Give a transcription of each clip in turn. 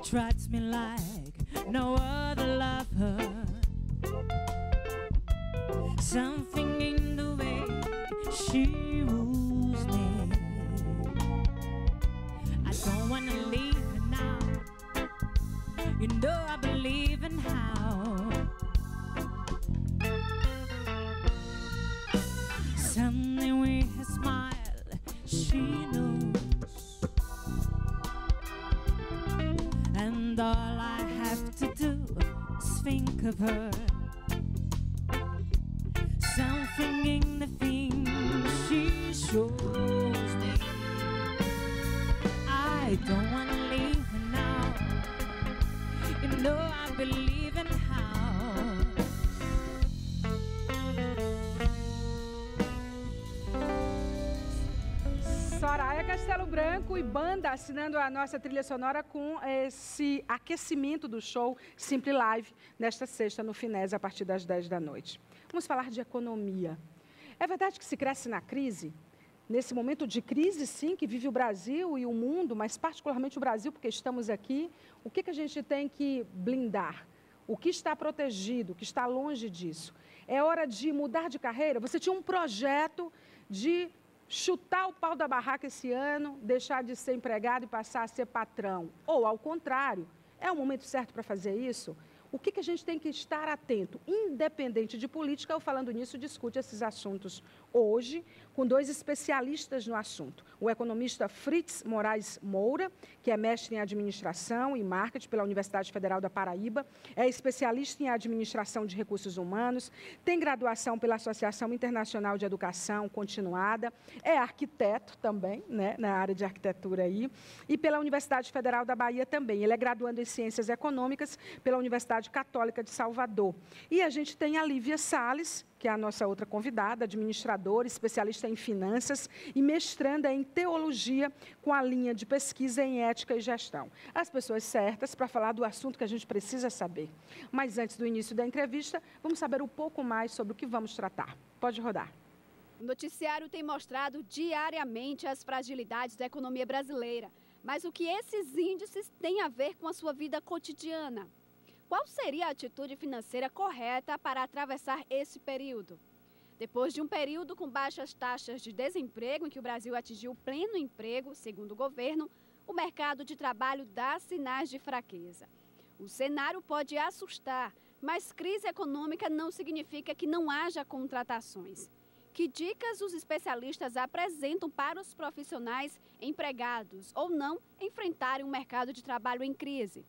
treats me like no other lover. Something in the way she woos me. I don't wanna leave her now. You know I believe in how. Something with her smile she knows, and all I have to do is think of her. Something in the things she shows me. I don't wanna leave her now. You know I believe in how. Soraya Castelo Branco e banda assinando a nossa trilha sonora com esse aquecimento do show Simply Live nesta sexta no Finese a partir das 10 da noite. Vamos falar de economia. É verdade que se cresce na crise? Nesse momento de crise, sim, que vive o Brasil e o mundo, mas particularmente o Brasil, porque estamos aqui, o que a gente tem que blindar? O que está protegido, o que está longe disso? É hora de mudar de carreira? Você tinha um projeto de chutar o pau da barraca esse ano, deixar de ser empregado e passar a ser patrão. Ou, ao contrário, é o momento certo para fazer isso? O que a gente tem que estar atento? Independente de política, eu falando nisso, discute esses assuntos hoje com dois especialistas no assunto. O economista Fritz Moraes Moura, que é mestre em administração e marketing pela Universidade Federal da Paraíba, é especialista em administração de recursos humanos, tem graduação pela Associação Internacional de Educação Continuada, é arquiteto também, né, na área de arquitetura aí, e pela Universidade Federal da Bahia também. Ele é graduando em Ciências Econômicas pela Universidade Católica de Salvador. E a gente tem a Lívia Salles, que é a nossa outra convidada, administradora, especialista em finanças e mestranda em teologia com a linha de pesquisa em ética e gestão. As pessoas certas para falar do assunto que a gente precisa saber. Mas antes do início da entrevista, vamos saber um pouco mais sobre o que vamos tratar. Pode rodar. O noticiário tem mostrado diariamente as fragilidades da economia brasileira. Mas o que esses índices têm a ver com a sua vida cotidiana? Qual seria a atitude financeira correta para atravessar esse período? Depois de um período com baixas taxas de desemprego, em que o Brasil atingiu pleno emprego, segundo o governo, o mercado de trabalho dá sinais de fraqueza. O cenário pode assustar, mas crise econômica não significa que não haja contratações. Que dicas os especialistas apresentam para os profissionais empregados ou não enfrentarem um mercado de trabalho em crise?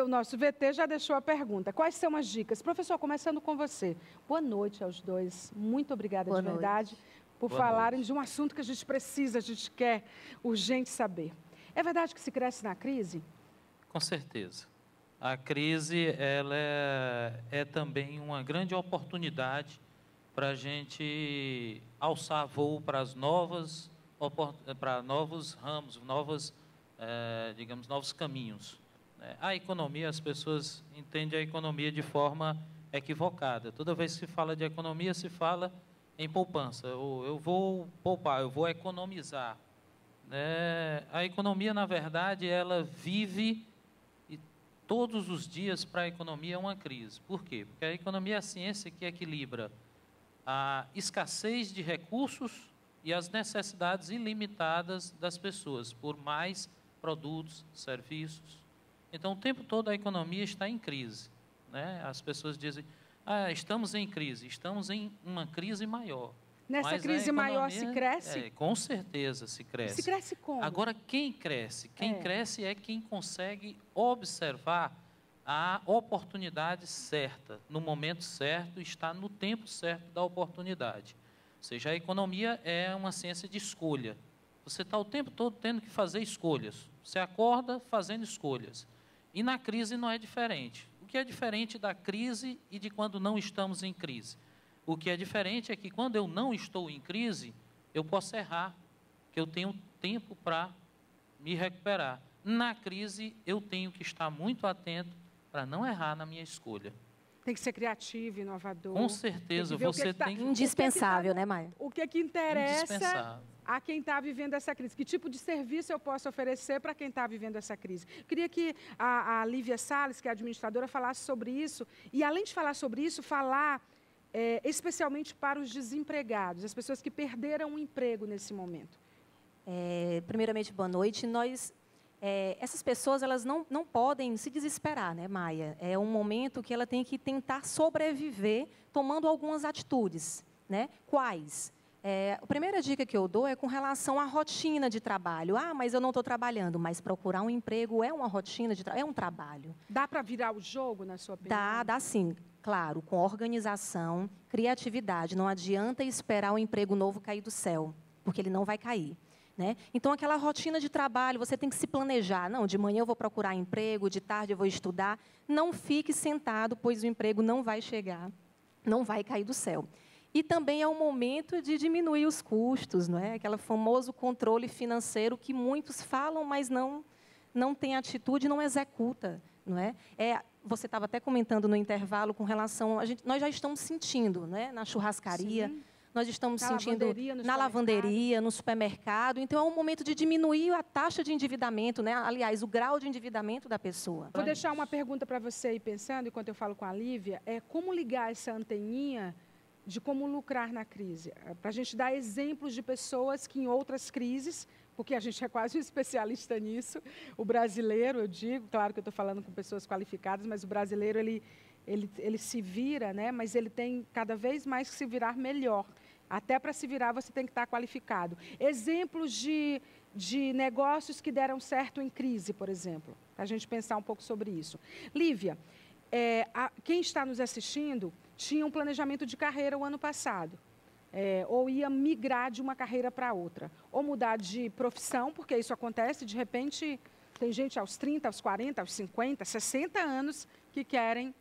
O nosso VT já deixou a pergunta. Quais são as dicas? Professor, começando com você. Boa noite aos dois. Muito obrigada de verdade por falarem de um assunto que a gente precisa, a gente quer urgente saber. É verdade que se cresce na crise? Com certeza. A crise ela é também uma grande oportunidade para a gente alçar voo para novos ramos, digamos, novos caminhos. A economia, as pessoas entendem a economia de forma equivocada. Toda vez que se fala de economia, se fala em poupança. Eu vou poupar, eu vou economizar. A economia, na verdade, ela vive e todos os dias para a economia é uma crise. Por quê? Porque a economia é a ciência que equilibra a escassez de recursos e as necessidades ilimitadas das pessoas por mais produtos, serviços. Então, o tempo todo a economia está em crise. As pessoas dizem, estamos em crise, estamos em uma crise maior. Nessa crise maior se cresce? Com certeza se cresce. Se cresce como? Agora, quem cresce? Quem cresce é quem consegue observar a oportunidade certa, no momento certo, está no tempo certo da oportunidade. Ou seja, a economia é uma ciência de escolha. Você está o tempo todo tendo que fazer escolhas. Você acorda fazendo escolhas. E na crise não é diferente. O que é diferente da crise e de quando não estamos em crise? O que é diferente é que quando eu não estou em crise, eu posso errar, que eu tenho tempo para me recuperar. Na crise, eu tenho que estar muito atento para não errar na minha escolha. Tem que ser criativo, inovador. Com certeza, Tem que ver o que você que tá- tem que... Indispensável, né, Maia? O que que interessa Indispensável. a quem está vivendo essa crise? Que tipo de serviço eu posso oferecer para quem está vivendo essa crise? Queria que a Lívia Salles, que é administradora, falasse sobre isso. E, além de falar sobre isso, falar especialmente para os desempregados, as pessoas que perderam o emprego nesse momento. Primeiramente, boa noite. Essas pessoas elas não podem se desesperar, né, Maia? É um momento que ela tem que tentar sobreviver tomando algumas atitudes. Né? Quais? A primeira dica que eu dou é com relação à rotina de trabalho. Ah, mas eu não estou trabalhando. Mas procurar um emprego é uma rotina de trabalho, é um trabalho. Dá para virar o jogo, na sua opinião? Dá sim. Claro, com organização, criatividade. Não adianta esperar um emprego novo cair do céu, porque ele não vai cair. Né? Então, aquela rotina de trabalho, você tem que se planejar. Não, de manhã eu vou procurar emprego, de tarde eu vou estudar. Não fique sentado, pois o emprego não vai chegar, não vai cair do céu. E também é um momento de diminuir os custos, não é? Aquele famoso controle financeiro que muitos falam, mas não tem atitude, não executa. Não é? Você estava até comentando no intervalo com relação... nós já estamos sentindo, né? Na churrascaria, Sim. Nós estamos Na sentindo lavanderia, na lavanderia, no supermercado. Então, é um momento de diminuir a taxa de endividamento, né? Aliás, o grau de endividamento da pessoa. Vou deixar uma pergunta para você aí pensando, enquanto eu falo com a Lívia, como ligar essa anteninha de como lucrar na crise. Para a gente dar exemplos de pessoas que em outras crises, porque a gente é quase um especialista nisso, o brasileiro, eu digo, claro que eu estou falando com pessoas qualificadas, mas o brasileiro, ele se vira, né? Mas ele tem cada vez mais que se virar melhor. Até para se virar, você tem que estar qualificado. Exemplos de negócios que deram certo em crise, por exemplo, para a gente pensar um pouco sobre isso. Lívia, quem está nos assistindo tinha um planejamento de carreira o ano passado. Ou ia migrar de uma carreira para outra. Ou mudar de profissão, porque isso acontece, de repente, tem gente aos 30, aos 40, aos 50, 60 anos que querem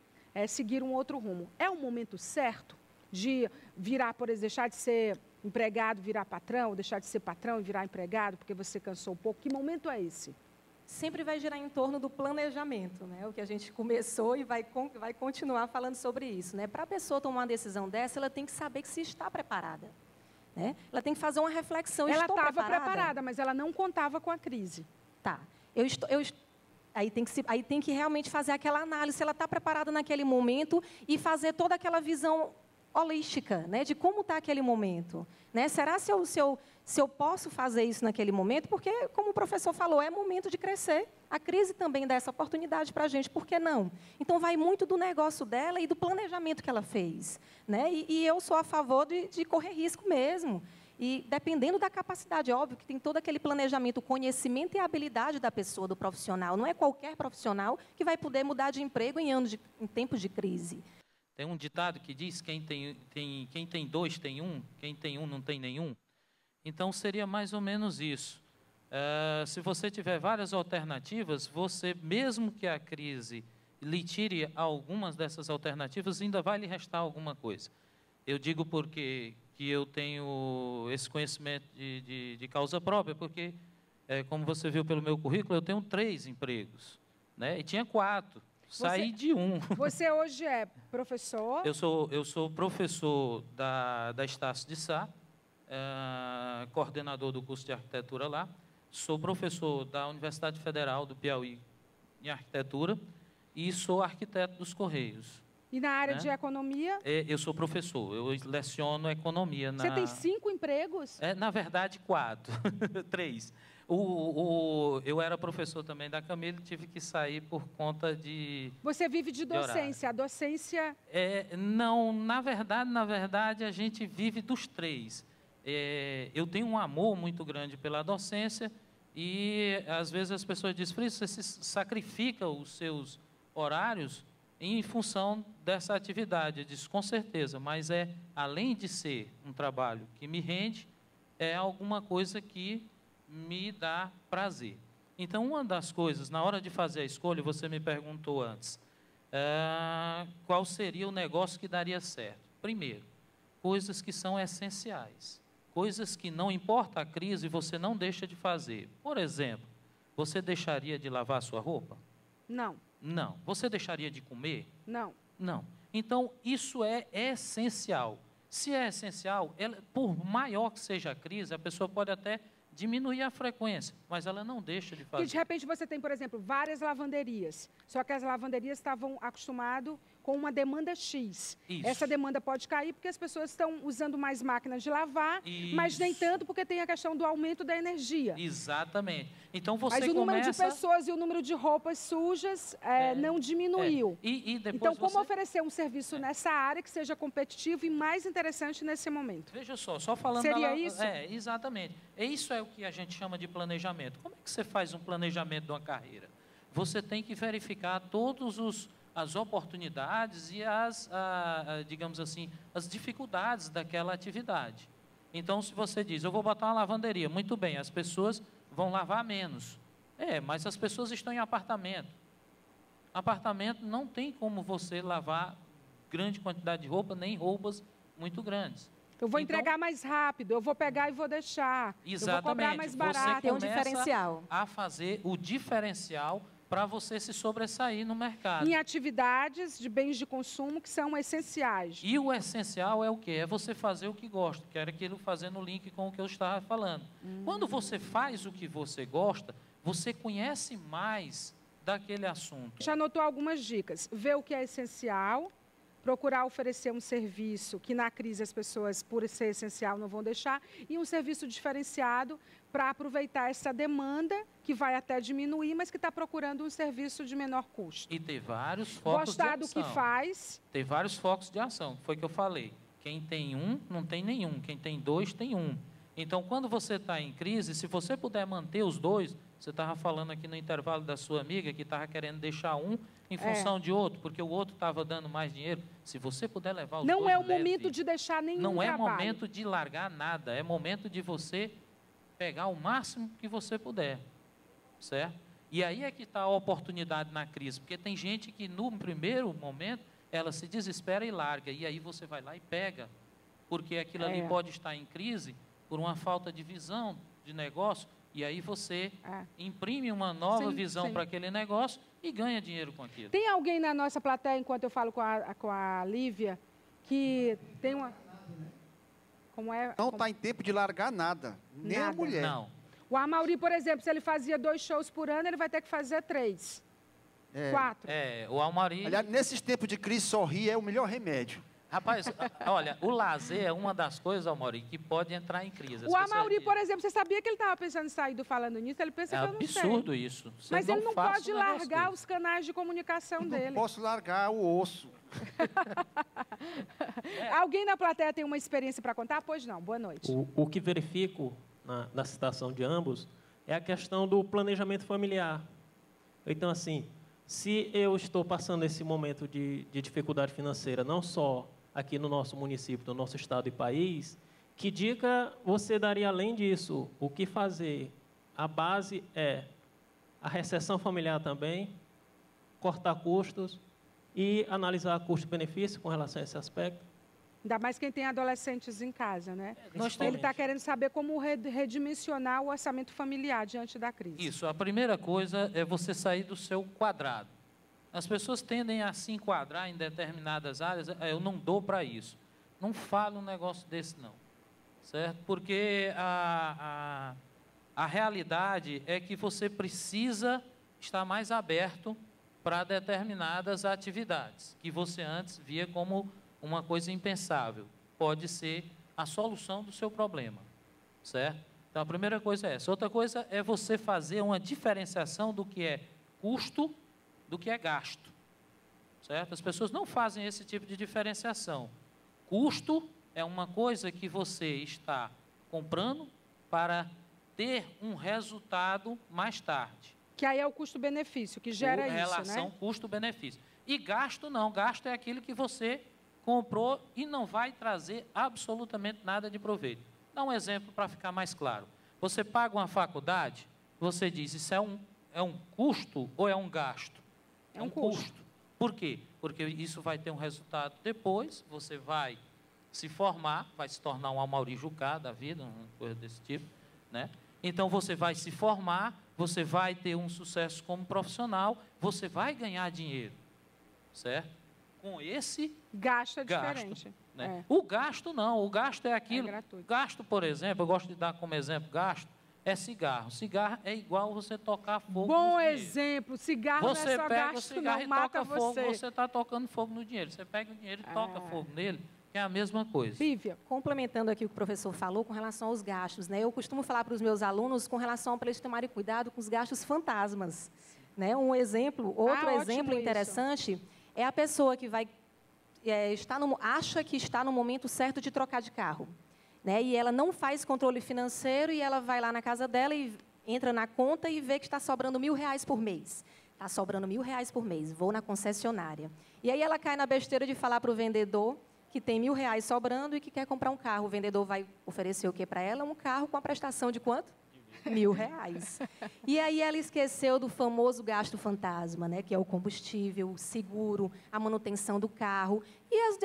seguir um outro rumo. É o momento certo de virar, por exemplo, deixar de ser empregado, virar patrão, ou deixar de ser patrão e virar empregado, porque você cansou um pouco? Que momento é esse? Sempre vai girar em torno do planejamento, né? O que a gente começou e vai continuar falando sobre isso. Né? Para a pessoa tomar uma decisão dessa, ela tem que saber que se está preparada. Né? Ela tem que fazer uma reflexão. Ela estava preparada, mas ela não contava com a crise. Tá. Aí tem que realmente fazer aquela análise, se ela está preparada naquele momento e fazer toda aquela visão holística, né, de como está aquele momento. Né? Será se eu posso fazer isso naquele momento? Porque, como o professor falou, é momento de crescer. A crise também dá essa oportunidade para a gente, por que não? Então, vai muito do negócio dela e do planejamento que ela fez. Né? E eu sou a favor de correr risco mesmo. E, dependendo da capacidade, óbvio que tem todo aquele planejamento, o conhecimento e a habilidade da pessoa, do profissional. Não é qualquer profissional que vai poder mudar de emprego em tempos de crise. Tem um ditado que diz quem tem dois tem um, quem tem um não tem nenhum. Então, seria mais ou menos isso. Se você tiver várias alternativas, você, mesmo que a crise lhe tire algumas dessas alternativas, ainda vai lhe restar alguma coisa. Eu digo porque que eu tenho esse conhecimento de causa própria, porque, como você viu pelo meu currículo, eu tenho 3 empregos, né? E tinha 4. Saí de um. Você hoje é professor? Eu sou professor da Estácio de Sá, coordenador do curso de arquitetura lá. Sou professor da Universidade Federal do Piauí em arquitetura e sou arquiteto dos Correios. E na área de economia? Eu sou professor, eu leciono economia. Você tem 5 empregos? Na verdade, 4, 3. Eu era professor também da Camila e tive que sair por conta de... Você vive de docência, a docência... Não, na verdade, a gente vive dos 3. Eu tenho um amor muito grande pela docência e, às vezes, as pessoas dizem, você se sacrifica os seus horários em função dessa atividade. Eu disse, com certeza, mas além de ser um trabalho que me rende, é alguma coisa que me dá prazer. Então, uma das coisas, na hora de fazer a escolha, você me perguntou antes, qual seria o negócio que daria certo? Primeiro, coisas que são essenciais, coisas que não importa a crise, você não deixa de fazer. Por exemplo, você deixaria de lavar sua roupa? Não. Não. Você deixaria de comer? Não. Não. Então, isso é essencial. Se é essencial, por maior que seja a crise, a pessoa pode até diminuir a frequência, mas ela não deixa de fazer. Porque de repente você tem, por exemplo, várias lavanderias, só que as lavanderias estavam acostumadas com uma demanda X. Isso. Essa demanda pode cair porque as pessoas estão usando mais máquinas de lavar, mas nem Isso. tanto porque tem a questão do aumento da energia. Exatamente. Então, você Mas o número de começa... pessoas e o número de roupas sujas não diminuiu. E depois Então, como você... oferecer um serviço nessa área que seja competitivo e mais interessante nesse momento? Veja só falando... Seria isso? Exatamente. Isso é o que a gente chama de planejamento. Como é que você faz um planejamento de uma carreira? Você tem que verificar todos as oportunidades e digamos assim, as dificuldades daquela atividade. Então, se você diz, eu vou botar uma lavanderia, muito bem, as pessoas vão lavar menos. Mas as pessoas estão em apartamento. Apartamento não tem como você lavar grande quantidade de roupa, nem roupas muito grandes. Eu vou entregar mais rápido, eu vou pegar e vou deixar. Exatamente. Eu vou cobrar mais barato. Tem um diferencial. A fazer o diferencial para você se sobressair no mercado. Em atividades de bens de consumo que são essenciais. E o essencial é o quê? É você fazer o que gosta, que era aquilo fazendo o link com o que eu estava falando. Quando você faz o que você gosta, você conhece mais daquele assunto. Já anotou algumas dicas. Ver o que é essencial, procurar oferecer um serviço que na crise as pessoas, por ser essencial, não vão deixar, e um serviço diferenciado para aproveitar essa demanda que vai até diminuir, mas que está procurando um serviço de menor custo. E ter vários focos Gostar de do ação. que faz. Ter vários focos de ação, foi o que eu falei. Quem tem um, não tem nenhum. Quem tem dois, tem um. Então, quando você está em crise, se você puder manter os dois, você estava falando aqui no intervalo da sua amiga que estava querendo deixar um em função de outro, porque o outro estava dando mais dinheiro. Se você puder levar os dois, Não é o leve. momento de deixar nenhum Não é trabalho. momento de largar nada, é momento de você pegar o máximo que você puder, certo? E aí é que está a oportunidade na crise, porque tem gente que no primeiro momento ela se desespera e larga, e aí você vai lá e pega, porque aquilo ali pode estar em crise por uma falta de visão de negócio, e aí você imprime uma nova visão para aquele negócio e ganha dinheiro com aquilo. Tem alguém na nossa plateia, enquanto eu falo com a Lívia, que tem uma... Como é? Não está em tempo de largar nada, nem a Nada. mulher. Não. O Amaury, por exemplo, se ele fazia 2 shows por ano, ele vai ter que fazer 3, 4. O Almari... Aliás, nesses tempos de crise, sorrir é o melhor remédio. Rapaz, olha, o lazer é uma das coisas, Almari, que pode entrar em crise. O Amaury, por exemplo, você sabia que ele estava pensando em sair do Falando Nisso? Ele pensa que eu não sei. É absurdo isso. Você Mas ele não faça pode um negócio largar desse. os canais de comunicação Não dele. posso largar o osso. Alguém na plateia tem uma experiência para contar? Pois não, boa noite. O que verifico na citação de ambos é a questão do planejamento familiar. Então, assim, se eu estou passando esse momento de dificuldade financeira, não só aqui no nosso município, no nosso estado e país, que dica você daria além disso? O que fazer? A base é a recessão familiar também, cortar custos e analisar custo-benefício com relação a esse aspecto. Ainda mais quem tem adolescentes em casa, né? Nós Ele temos- está querendo saber como redimensionar o orçamento familiar diante da crise. Isso, a primeira coisa é você sair do seu quadrado. As pessoas tendem a se enquadrar em determinadas áreas, eu não dou para isso. Não fale um negócio desse, não. Certo? Porque a realidade é que você precisa estar mais aberto para determinadas atividades, que você antes via como uma coisa impensável. Pode ser a solução do seu problema. Certo? Então, a primeira coisa é essa. Outra coisa é você fazer uma diferenciação do que é custo do que é gasto. Certo? As pessoas não fazem esse tipo de diferenciação. Custo é uma coisa que você está comprando para ter um resultado mais tarde. Que aí é o custo-benefício, que gera isso, Relação né? custo-benefício. E gasto não. Gasto é aquilo que você comprou e não vai trazer absolutamente nada de proveito. Dá um exemplo para ficar mais claro. Você paga uma faculdade, você diz, isso é um custo ou é um gasto? É um custo. Por quê? Porque isso vai ter um resultado depois, você vai se formar, vai se tornar um Amaury Jucá da vida, uma coisa desse tipo, né? Então, você vai se formar, você vai ter um sucesso como profissional, você vai ganhar dinheiro, certo? com esse Gasto é gasto. diferente. Né? O gasto não, o gasto é aquilo. É gratuito. Gasto, por exemplo, eu gosto de dar como exemplo gasto, é cigarro. Cigarro é igual você tocar fogo Bom no dinheiro. exemplo, cigarro não Você é só pega o gasto, cigarro não, e mata toca fogo, você. você está tocando fogo no dinheiro. Você pega o dinheiro e toca fogo nele, que é a mesma coisa. Lívia, Complementando aqui o que o professor falou com relação aos gastos, né? Eu costumo falar para os meus alunos com relação para eles tomarem cuidado com os gastos fantasmas, né? Um exemplo, outro ótimo exemplo isso. interessante é a pessoa que vai acha que está no momento certo de trocar de carro, né? E ela não faz controle financeiro e ela vai lá na casa dela e entra na conta e vê que está sobrando R$1.000 por mês. Está sobrando R$1.000 por mês. Vou na concessionária. E aí ela cai na besteira de falar para o vendedor que tem R$1.000 sobrando e que quer comprar um carro. O vendedor vai oferecer o quê para ela? Um carro com a prestação de quanto? R$1.000. E aí ela esqueceu do famoso gasto fantasma, né? Que é o combustível, o seguro, a manutenção do carro e as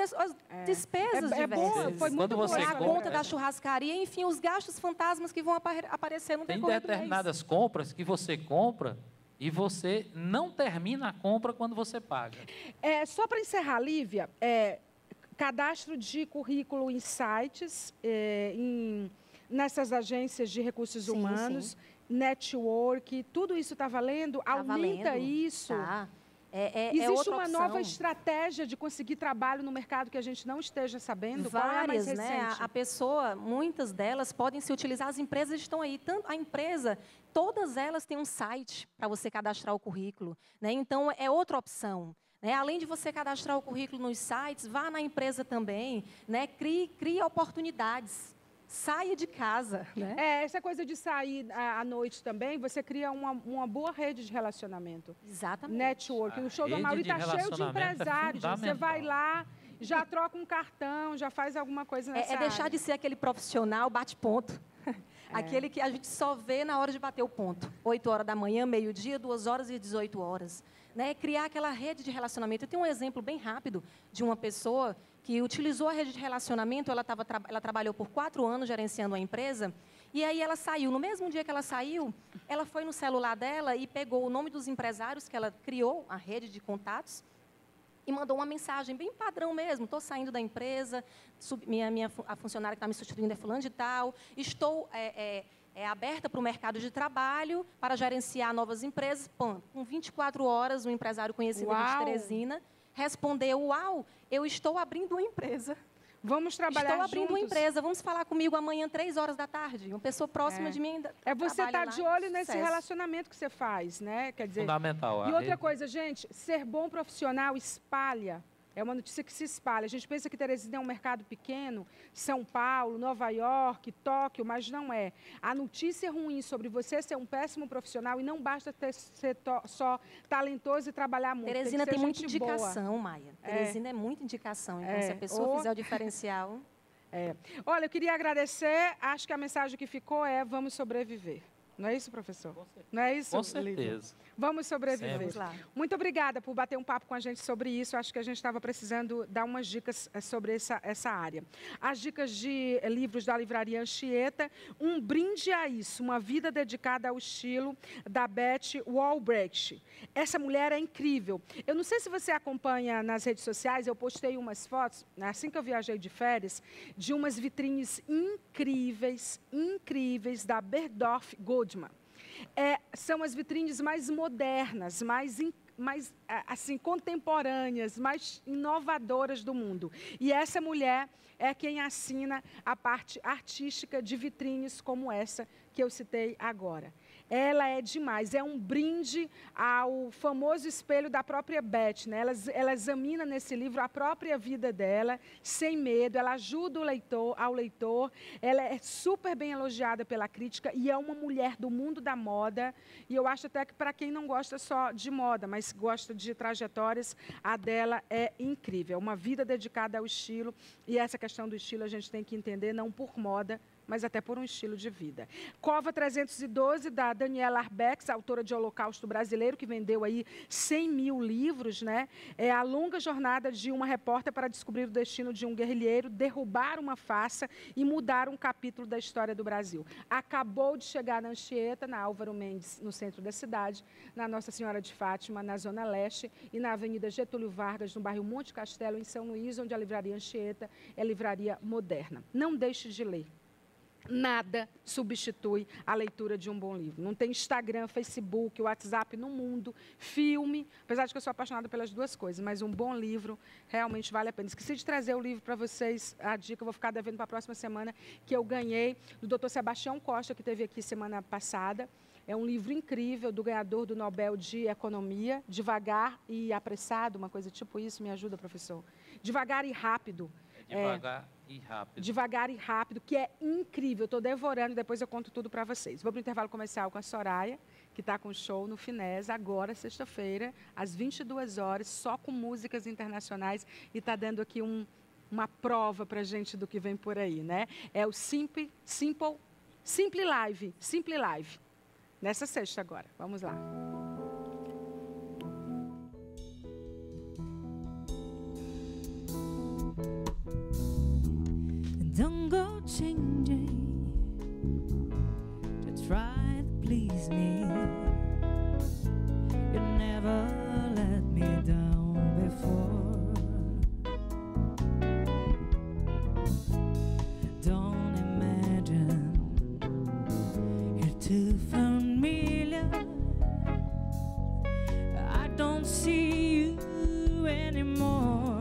despesas É bom, diversas. foi muito Quando você boa A essa conta lembrança. da churrascaria, enfim, os gastos fantasmas que vão aparecer no Tem decorrer do mês. determinadas compras que você compra e você não termina a compra quando você paga. Só para encerrar, Lívia, cadastro de currículo em sites, nessas agências de recursos Sim, humanos, sim. network, tudo isso está valendo? Tá Aumenta valendo. isso? Tá. Existe outra uma opção. nova estratégia de conseguir trabalho no mercado que a gente não esteja sabendo? Qual é a mais Várias, né? recente? A pessoa, muitas delas podem se utilizar, as empresas estão aí. Tanto a empresa, todas elas têm um site para você cadastrar o currículo, né? Então, é outra opção. Né? Além de você cadastrar o currículo nos sites, vá na empresa também, né? Crie oportunidades. Saia de casa, né? Essa coisa de sair à noite também, você cria uma boa rede de relacionamento. Exatamente. Network. O show da rede Mauri de está cheio de relacionamento é empresários. Você fundamental. vai lá, já troca um cartão, já faz alguma coisa nessa É deixar área. de ser aquele profissional bate-ponto. Aquele que a gente só vê na hora de bater o ponto. 8 horas da manhã, meio-dia, 2 horas e 18 horas. Né? Criar aquela rede de relacionamento. Eu tenho um exemplo bem rápido de uma pessoa que utilizou a rede de relacionamento. Ela trabalhou por 4 anos gerenciando uma empresa. E aí ela saiu. No mesmo dia que ela saiu, ela foi no celular dela e pegou o nome dos empresários que ela criou, a rede de contatos, e mandou uma mensagem bem padrão mesmo. Estou saindo da empresa, a funcionária que está me substituindo é fulano de tal, estou aberta para o mercado de trabalho, para gerenciar novas empresas. Pã, com 24 horas, um empresário conhecido de Uau! Teresina respondeu, uau, eu estou abrindo uma empresa. Vamos trabalhar Estou abrindo uma juntos. empresa, vamos falar comigo amanhã, 3 horas da tarde. Uma pessoa próxima de mim ainda Você trabalha estar lá, de olho nesse sucesso. relacionamento que você faz, né? Quer dizer, Fundamental. e a outra rede- coisa, gente, ser bom profissional espalha. É uma notícia que se espalha. A gente pensa que Teresina é um mercado pequeno, São Paulo, Nova York, Tóquio, mas não é. A notícia ruim sobre você ser um péssimo profissional, e não basta ser só talentoso e trabalhar muito. Teresina que tem ser muita gente boa. indicação, Maia. Teresina é muita indicação. Então, se a pessoa Ou- fizer o diferencial... Olha, eu queria agradecer. Acho que a mensagem que ficou é: vamos sobreviver. Não é isso, professor? Não é isso, Com Lívia? certeza. Vamos sobreviver. Sempre. Vamos lá. Muito obrigada por bater um papo com a gente sobre isso. Acho que a gente estava precisando dar umas dicas sobre essa área. As dicas de livros da Livraria Anchieta, Um Brinde a Isso, uma vida dedicada ao estilo, da Beth Walbrecht. Essa mulher é incrível. Eu não sei se você acompanha nas redes sociais, eu postei umas fotos, assim que eu viajei de férias, de umas vitrines incríveis da Bergdorf Goldman. São as vitrines mais modernas, mais assim, contemporâneas, mais inovadoras do mundo. E essa mulher é quem assina a parte artística de vitrines como essa que eu citei agora. Ela é demais, é um brinde ao famoso espelho da própria Beth, né? Ela examina nesse livro a própria vida dela, sem medo, ela ajuda ao leitor, ela é super bem elogiada pela crítica e é uma mulher do mundo da moda, e eu acho até que para quem não gosta só de moda, mas gosta de trajetórias, a dela é incrível, uma vida dedicada ao estilo, e essa questão do estilo a gente tem que entender não por moda, mas até por um estilo de vida. Cova 312, da Daniela Arbex, autora de Holocausto Brasileiro, que vendeu aí 100 mil livros, né? É a longa jornada de uma repórter para descobrir o destino de um guerrilheiro, derrubar uma farsa e mudar um capítulo da história do Brasil. Acabou de chegar na Anchieta, na Álvaro Mendes, no centro da cidade, na Nossa Senhora de Fátima, na Zona Leste, e na Avenida Getúlio Vargas, no bairro Monte Castelo, em São Luís, onde a livraria Anchieta é livraria moderna. Não deixe de ler. Nada substitui a leitura de um bom livro. Não tem Instagram, Facebook, WhatsApp no mundo, filme, apesar de que eu sou apaixonada pelas duas coisas, mas um bom livro realmente vale a pena. Esqueci de trazer o livro para vocês, a dica, eu vou ficar devendo para a próxima semana, que eu ganhei do Dr. Sebastião Costa, que esteve aqui semana passada. É um livro incrível do ganhador do Nobel de Economia, Devagar e Apressado, uma coisa tipo isso, me ajuda, professor? Devagar e Rápido. Devagar e rápido. Devagar e Rápido, que é incrível. Estou devorando, depois eu conto tudo para vocês. Vou para o intervalo comercial com a Soraya, que está com show no Finés, agora, sexta-feira, às 22 horas, só com músicas internacionais, e está dando aqui uma prova para a gente do que vem por aí, né? É o Simple Live, nessa sexta agora. Vamos lá. Don't go changing to try to please me. You never let me down before. Don't imagine you're too familiar. I don't see you anymore.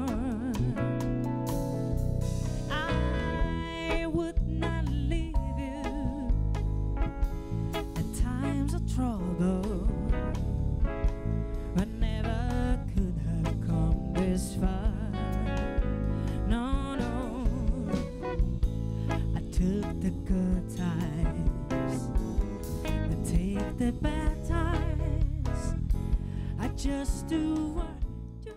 Trouble, I never could have come this far. No, no, I took the good times, I take the bad times. I just do what